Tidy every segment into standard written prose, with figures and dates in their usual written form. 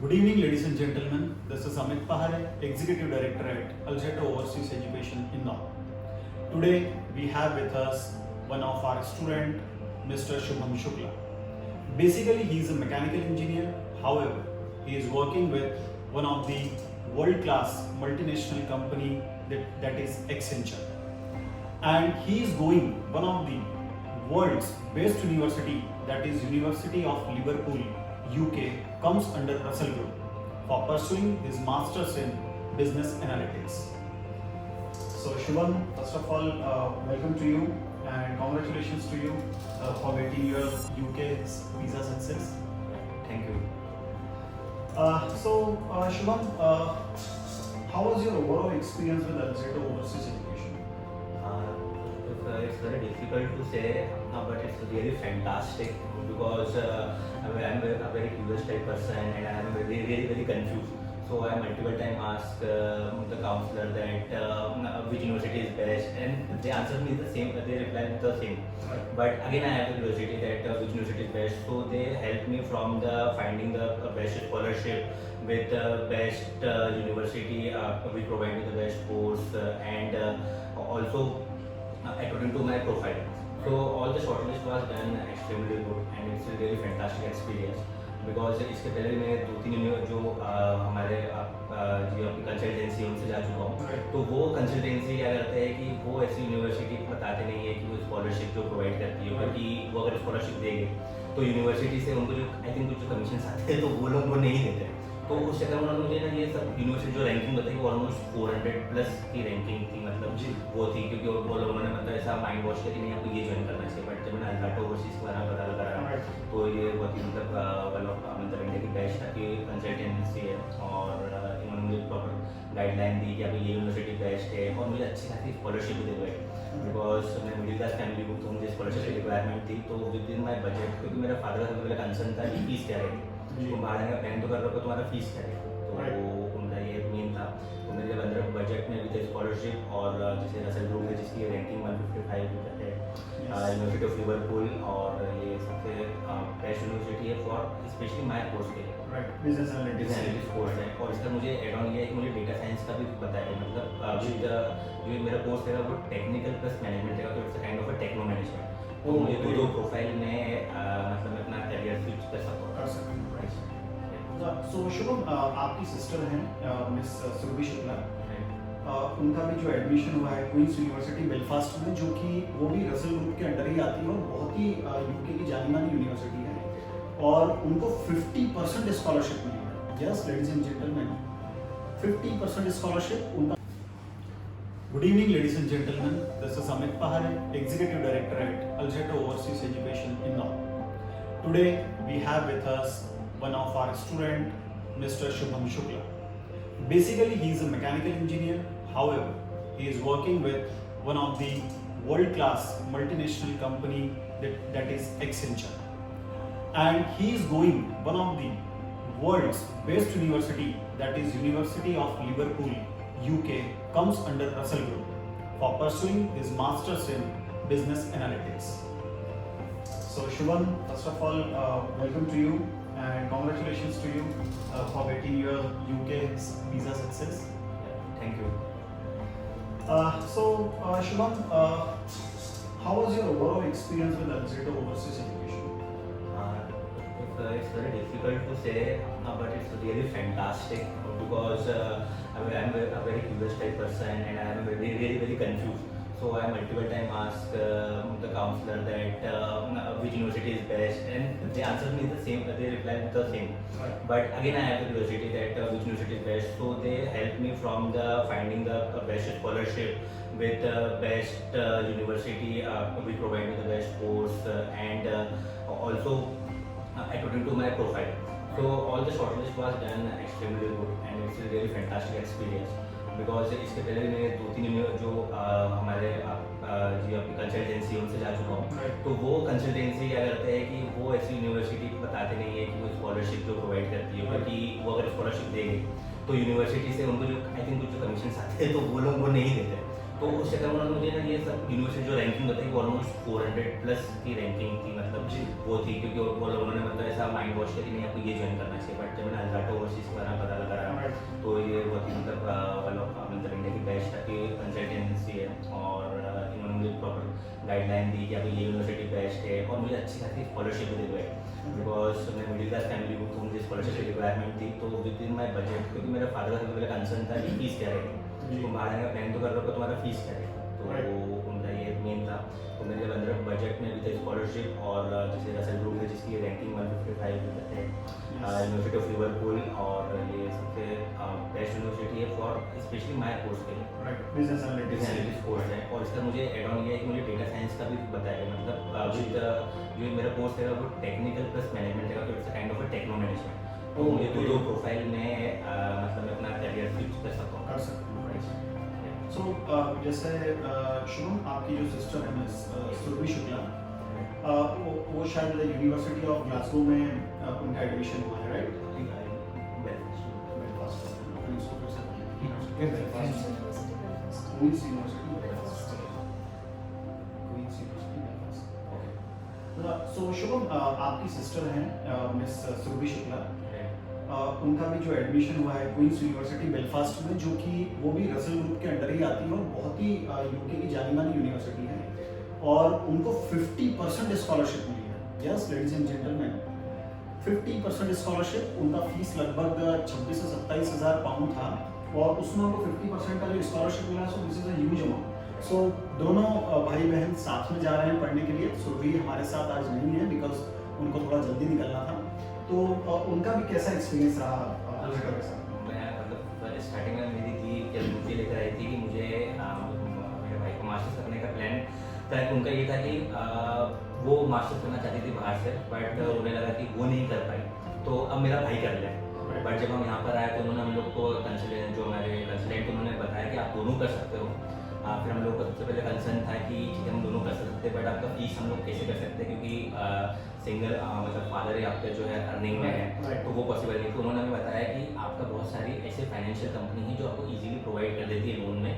Good evening, ladies and gentlemen. This is Amit Pahare, Executive Director at Alzeto Overseas Education, Indore. Today, we have with us one of our student, Mr. Shubham Shukla. Basically, he is a mechanical engineer. However, he is working with one of the world-class multinational company that is Accenture. And he is going one of the world's best university, that is University of Liverpool, UK, comes under Russell Group for pursuing his master's in business analytics. So Shubham, first of all, welcome to you and congratulations to you for getting your UK visa success. Thank you. Shubham, how was your overall experience with Alzeto Overseas Education? It's very difficult to say, but it's really fantastic because I'm a very curious type person and I'm very confused. So I multiple time asked the counselor that which university is best, and they answered me the same. They replied the same. But again, I have the curiosity that which university is best. So they helped me from the finding the best scholarship with the best university. We provide me the best course and also according to my profile. So all the shortlist was done extremely good and it's a really fantastic experience because इसके पहले मैं 2-3 जो हमारे जो आपकी consultancy उनसे जा चुका हूँ, तो वो कंसल्टेंसी क्या करते हैं कि वो ऐसी यूनिवर्सिटी बताते नहीं है कि वो स्कॉलरशिप जो प्रोवाइड करती है, क्योंकि वो अगर स्कॉलरशिप देंगे तो यूनिवर्सिटी से उनको जो आई थिंक कुछ कमीशन आते हैं तो वो लोग वो नहीं देते। तो उस चक्कर में उन्होंने मुझे ना ये सब यूनिवर्सिटी जो रैंकिंग बताई वो ऑलमोस्ट 400 प्लस की रैंकिंग थी, मतलब जी वो थी क्योंकि वो लोगों ने मतलब ऐसा माइंड वॉश किया कि नहीं आपको ये ज्वाइन करना चाहिए। बट जब मैंने अल्जाटो ओवरसीज के बारे में पता लगा तो ये बहुत ही मतलब इंडिया की बेस्ट की कंसल्टेंसी है और इन्होंने मुझे प्रॉपर गाइडलाइन दी कि अभी ये यूनिवर्सिटी बेस्ट है और मुझे अच्छी खासी स्कॉलरशिप भी दिलवाई बिकॉज मैं मिडिल क्लास फैमिली हूँ तो मुझे स्कॉलरशिप की रिक्वायरमेंट थी। तो विद इन माई बजट, क्योंकि मेरा फादर का सबसे पहले कंसर्न था कि फीस क्या रहेगी, तो बाहर जाने का प्लान तो कर रहे हो तुम्हारा फीस क्या रहेगा, तो उनका ये मेन था। तो मेरे जब अंदर बजट में विद स्कॉलरशिप और जैसे रसल ग्रुप है जिसकी रैंकिंग 155 है, यूनिवर्सिटी ऑफ लिवरपूल, और ये सबसे बेस्ट यूनिवर्सिटी है फॉर स्पेशली माई कोर्स के लिए, बिजनेस एनालिटिक्स कोर्स है। और इसका मुझे एड ऑन ये है कि मुझे डेटा साइंस का भी बताया, मतलब जो मेरा कोर्स है वो टेक्निकल प्लस मैनेजमेंट है, तो it's kind of a techno management. तो मुझे दो प्रोफाइल में मतलब मैं अपना करियर स्विच कर सकता हूँ। सो शुभम, आपकी सिस्टर हैं मिस सुरभि शुक्ला, उनका भी जो एडमिशन हुआ है क्वींस यूनिवर्सिटी बेलफास्ट में, जो कि वो भी रसल ग्रुप के अंडर ही आती है और बहुत ही यूके की जानी मानी यूनिवर्सिटी है और उनको 50% स्कॉलरशिप मिली है। Yes ladies and gentleman, 50% scholarship उनका। Good evening, ladies and gentlemen. This is Amit Pahare, Executive Director at Alzeto Overseas Education, Indore. Today, we have with us one of our student, Mr. Shubham Shukla. Basically, he is a mechanical engineer. However, he is working with one of the world-class multinational company that is Accenture. And he is going one of the world's best university, that is University of Liverpool, UK, comes under Russell Group for pursuing his master's in business analytics. So Shubham, first of all, welcome to you and congratulations to you for getting your UK visa success. Thank you. Shubham, how was your overall experience with Alzeto Overseas Education? It's very difficult to say, but it's really fantastic because I'm a very curious type person and I'm very confused. So I multiple time asked the counselor that which university is best, and they answered me the same. They replied the same. But again, I have the curiosity that which university is best. So they helped me from the finding the best scholarship with the best university. We provide me the best course and also according to my profile. So all the shortlist was done extremely good and it's a really fantastic experience because इसके पहले मैं 2-3 जो हमारे जो आपकी consultancy उनसे जा चुका हूँ, तो वो कंसल्टेंसी क्या करते हैं कि वो ऐसी यूनिवर्सिटी बताते नहीं है कि वो स्कॉलरशिप जो प्रोवाइड करती है, क्योंकि वो अगर स्कॉलरशिप देंगे तो यूनिवर्सिटी से उनको जो आई थिंक कुछ कमीशन आते हैं तो वो लोग वो नहीं देते। तो उस चक्कर में उन्होंने मुझे ना ये सब यूनिवर्सिटी जो रैंकिंग बताई वो ऑलमोस्ट 400 प्लस की रैंकिंग थी, मतलब जी वो थी क्योंकि वो लोगों ने मतलब ऐसा माइंड वॉश किया कि नहीं आपको ये ज्वाइन करना चाहिए। बट जब मैंने अल्जाटो इस चीज़ के बारे में पता लगा रहा है। तो ये बहुत ही मतलब इंडिया की बेस्ट की कंसल्टेंसी है और इन्होंने मुझे प्रॉपर गाइडलाइन दी कि अब ये यूनिवर्सिटी बेस्ट है और मुझे अच्छी खासी स्कॉलरशिप भी दिलवाई बिकॉज मैं मिडिल क्लास फैमिली हूँ तो मुझे स्कॉलरशिप की रिक्वायरमेंट थी। तो विद इन माई बजट, क्योंकि मेरे फादर का सबसे पहले कंसर्न था कि फीस क्या रहेगी, तुम बाहर आने का प्लान तो कर रहे हो, तुम्हारा फीस क्या रहेगा, तो उनका ये मेन था। तो मेरे जब अंदर बजट में भी था स्कॉलरशिप और जैसे रसल ग्रुप है जिसकी रैंकिंग 155 है, यूनिवर्सिटी ऑफ लिवरपूल, और ये सबसे बेस्ट यूनिवर्सिटी है फॉर स्पेशली माई कोर्स के लिए, बिजनेस एनालिटिक्स कोर्स है। और इसका मुझे एड ऑन ये है कि मुझे डेटा साइंस का भी बताया गया, मतलब विद जो मेरा कोर्स है वो टेक्निकल प्लस मैनेजमेंट है, तो it's kind of a techno management. तो मुझे दो प्रोफाइल में मतलब मैं अपना करियर स्विच कर सकता हूँ। सो जैसे शुभम, आपकी जो सिस्टर है मिस सुरभि शुक्ला, वो शायद यूनिवर्सिटी ऑफ ग्लासगो में उनका एडमिशन हुआ है, राइट? सो शुभम, आपकी सिस्टर हैं मिस सुरभि शुक्ला, उनका भी जो एडमिशन हुआ है क्वींस यूनिवर्सिटी बेलफास्ट में, जो कि वो भी रसल ग्रुप के अंडर ही आती है और बहुत ही यूके की जानी मानी यूनिवर्सिटी है, और उनको 50% स्कॉलरशिप मिली है। Yes ladies and gentleman, 50% scholarship. उनका फीस लगभग 26 से 27 हज़ार पाउंड था और उसमें उनको 50% का जो स्कॉलरशिप मिला, so this is a huge amount. So दोनों भाई बहन साथ में जा रहे हैं पढ़ने के लिए। सुरभि हमारे साथ आज नहीं है बिकॉज उनको थोड़ा जल्दी निकलना था। तो उनका भी कैसा एक्सपीरियंस रहा अल्जेटर के साथ? मैं मतलब स्टार्टिंग में मेरी थी जब मुझे लेकर आई थी कि मुझे मेरे भाई को मास्टर्स करने का प्लान था। उनका ये था कि वो मास्टर्स करना चाहती थी बाहर से, बट उन्हें लगा कि वो नहीं कर पाई, तो अब मेरा भाई कर ले। बट जब हम यहाँ पर आए तो उन्होंने हम लोग को कंसल्टेंट, जो हमारे कंसल्टेंट, उन्होंने बताया कि आप दोनों कर सकते हो। फिर हम लोग का सबसे पहले कंसर्न था कि ठीक है हम दोनों कर सकते हैं, बट आपका फीस हम लोग कैसे कर सकते हैं, क्योंकि सिंगल मतलब फादर ही आपका जो है अर्निंग में है, तो वो पॉसिबल नहीं। तो उन्होंने हमें बताया कि आपका बहुत सारी ऐसे फाइनेंशियल कंपनी है जो आपको इजीली प्रोवाइड कर देती है लोन में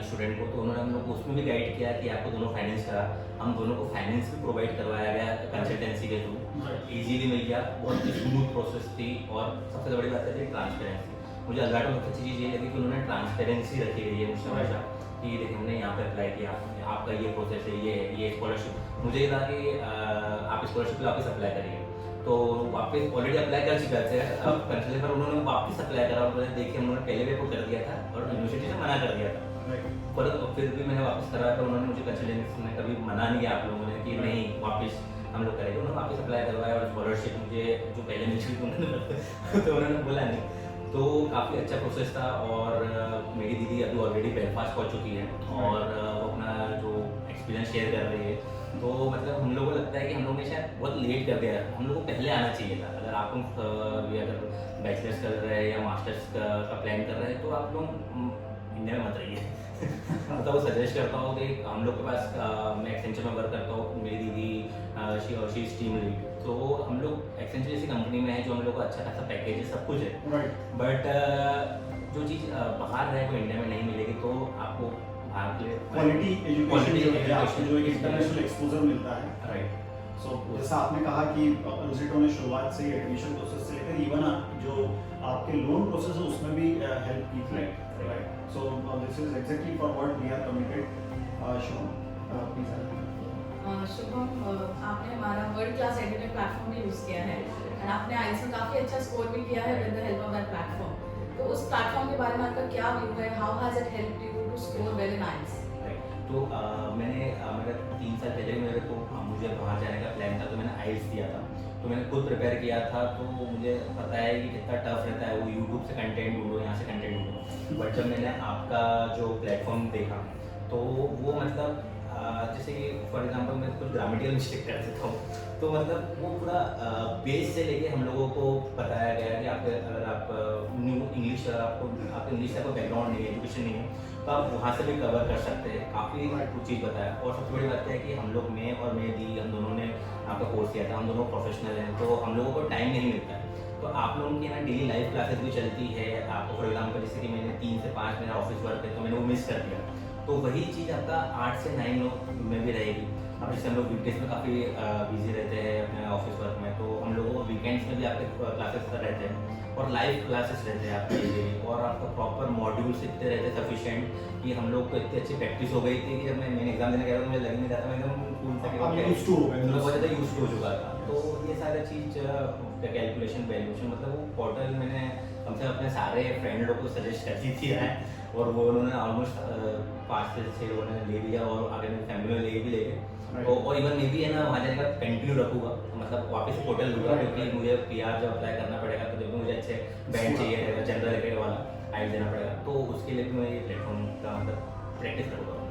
स्टूडेंट को। तो उन्होंने हम लोग को उसमें भी गाइड किया कि आपको दोनों फाइनेंस करा, हम दोनों को फाइनेंस भी प्रोवाइड करवाया गया कंसल्टेंसी के थ्रू, ईजीली मिल गया, बहुत ही स्मूथ प्रोसेस थी। और सबसे बड़ी बात है ट्रांसपेरेंसी। मुझे अल्लाह में सबसे अच्छी चीज़ ये लगी कि उन्होंने ट्रांसपेरेंसी रखी गई है मुझसे हमेशा कि देखिए हमने यहाँ पे अप्लाई किया, आपका ये प्रोसेस है, ये स्कॉलरशिप। मुझे ये था कि आप स्कॉलरशिप पे वापस अप्लाई करिए, तो वापस ऑलरेडी अप्लाई कर चुका थे अब कंसल्टेंसी पर, उन्होंने वापस अप्लाई करा। उन्होंने देखिए उन्होंने पहले भी कर दिया था और यूनिवर्सिटी से मना कर दिया था, पर फिर भी मैंने वापस करा तो उन्होंने मुझे कंसल्टेंसी में कभी मना नहीं किया आप लोगों ने कि नहीं वापस हम लोग करेंगे। उन्होंने वापस अप्लाई करवाया और स्कॉलरशिप मुझे जो पहले मिल चुकी उन्होंने तो उन्होंने बोला नहीं। तो काफ़ी अच्छा प्रोसेस था। और मेरी दीदी अभी ऑलरेडी बेलफास्ट पहुंच चुकी है और वो अपना जो एक्सपीरियंस शेयर कर रही है। तो मतलब हम लोगों को लगता है कि हम लोग ने शायद बहुत लेट कर दिया, हम लोग को पहले आना चाहिए था। अगर आप लोग अगर बैचलर्स कर रहे हैं या मास्टर्स का प्लान कर रहे हैं तो आप लोग इंडिया में मत रहिए। मतलब वो सजेस्ट करता हूँ कि हम लोग के पास मैं एक्सेंचर में वर्क करता हूँ, मेरी दीदी शी टीम लीड, तो हम लोग एक्सेंचर जैसी कंपनी में है जो हम लोग को अच्छा खासा पैकेज है, सब कुछ है, बट जो चीज़ बाहर है वो इंडिया में नहीं मिलेगी। तो आपको बाहर के क्वालिटी एजुकेशन जो एक इंटरनेशनल एक्सपोजर मिलता है, राइट। सो जैसा आपने कहा कि अल्जेटो ने शुरुआत से एडमिशन प्रोसेस से लेकर इवन जो आपके लोन प्रोसेस है उसमें भी हेल्प की थी, right. So this is exactly for what we are committed. Shubham please. Shubham, आपने हमारा वर्ल्ड क्लास एजुकेशन प्लेटफॉर्म भी यूज़ किया है एंड आपने आईएलटीएस में काफ़ी अच्छा स्कोर भी किया है with the help of that platform. तो उस प्लेटफॉर्म के बारे में आपका क्या व्यू है? How has it helped you to score well in IELTS? तो मैंने मेरा 3 साल पहले मेरे को मुझे बाहर जाने का प्लान था, तो मैंने आईएलटीएस दिया था, तो मैंने खुद प्रिपेयर किया था। तो मुझे पता है कि कितना टफ रहता है, वो यूट्यूब से कंटेंट ढूंढो, यहाँ से कंटेंट ढूंढो। बट जब मैंने आपका जो प्लेटफॉर्म देखा तो वो मतलब जैसे कि फॉर एग्जांपल मैं कुछ ग्रामेटिकल मिस्टेक कर देता हूँ, तो मतलब वो पूरा बेस से लेके हम लोगों को बताया गया कि आप अगर आप न्यू इंग्लिश, अगर आपको इंग्लिश का कोई बैकग्राउंड नहीं है, एजुकेशन नहीं है, तो आप वहाँ से भी कवर कर सकते हैं। काफ़ी कुछ चीज़ बताया। और सबसे बड़ी बात है कि हम लोग, मैं और मेरी दी, हम दोनों ने आपका कोर्स किया था, हम दोनों प्रोफेशनल हैं, तो हम लोगों को टाइम नहीं मिलता है। तो आप लोगों की ना डेली लाइफ क्लासेस भी चलती है। आपको फॉर एग्जाम्पल जैसे कि मैंने 3 से 5 मेरा ऑफिस वर्क है, तो मैंने वो मिस कर दिया, तो वही चीज़ आपका 8 से 9 में भी रहेगी। अब जैसे हम लोग वीकडेज में काफ़ी बिजी रहते हैं अपने ऑफिस वर्क में, तो हम लोगों को वीकेंड्स में भी आपके क्लासेस रहते हैं और लाइव क्लासेस रहते हैं आपके लिए, और आपका प्रॉपर मॉड्यूल्स इतने रहते हैं सफिशिएंट कि हम लोग को इतनी अच्छी प्रैक्टिस हो गई थी कि जब मैं एग्जाम देने गया था मुझे लग नहीं रहा था, मैं एकदम कूल था आप used to हो गए, मैं बहुत ज़्यादा यूज हो चुका था। तो ये सारा चीज़ कैलकुलेशन वैल्यूएशन मतलब वो पोर्टल मैंने कम से कम अपने सारे फ्रेंड लोग को सजेस्ट कर दी थी है, और वो उन्होंने ऑलमोस्ट 5 से 6 लोगों ने ले लिया और आगे मेरी फैमिली में ले भी ले गए। तो और इवन मे भी है ना वहाँ जाने का कंटिन्यू रखूँगा, मतलब वापस से पोर्टल लूँगा, क्योंकि मुझे PR जब अप्लाई करना पड़ेगा तो जब भी मुझे अच्छे बैंड चाहिए जनरल वाला आइट देना पड़ेगा, तो उसके लिए भी मैं ये प्लेटफॉर्म का मतलब प्रैक्टिस करूँगा।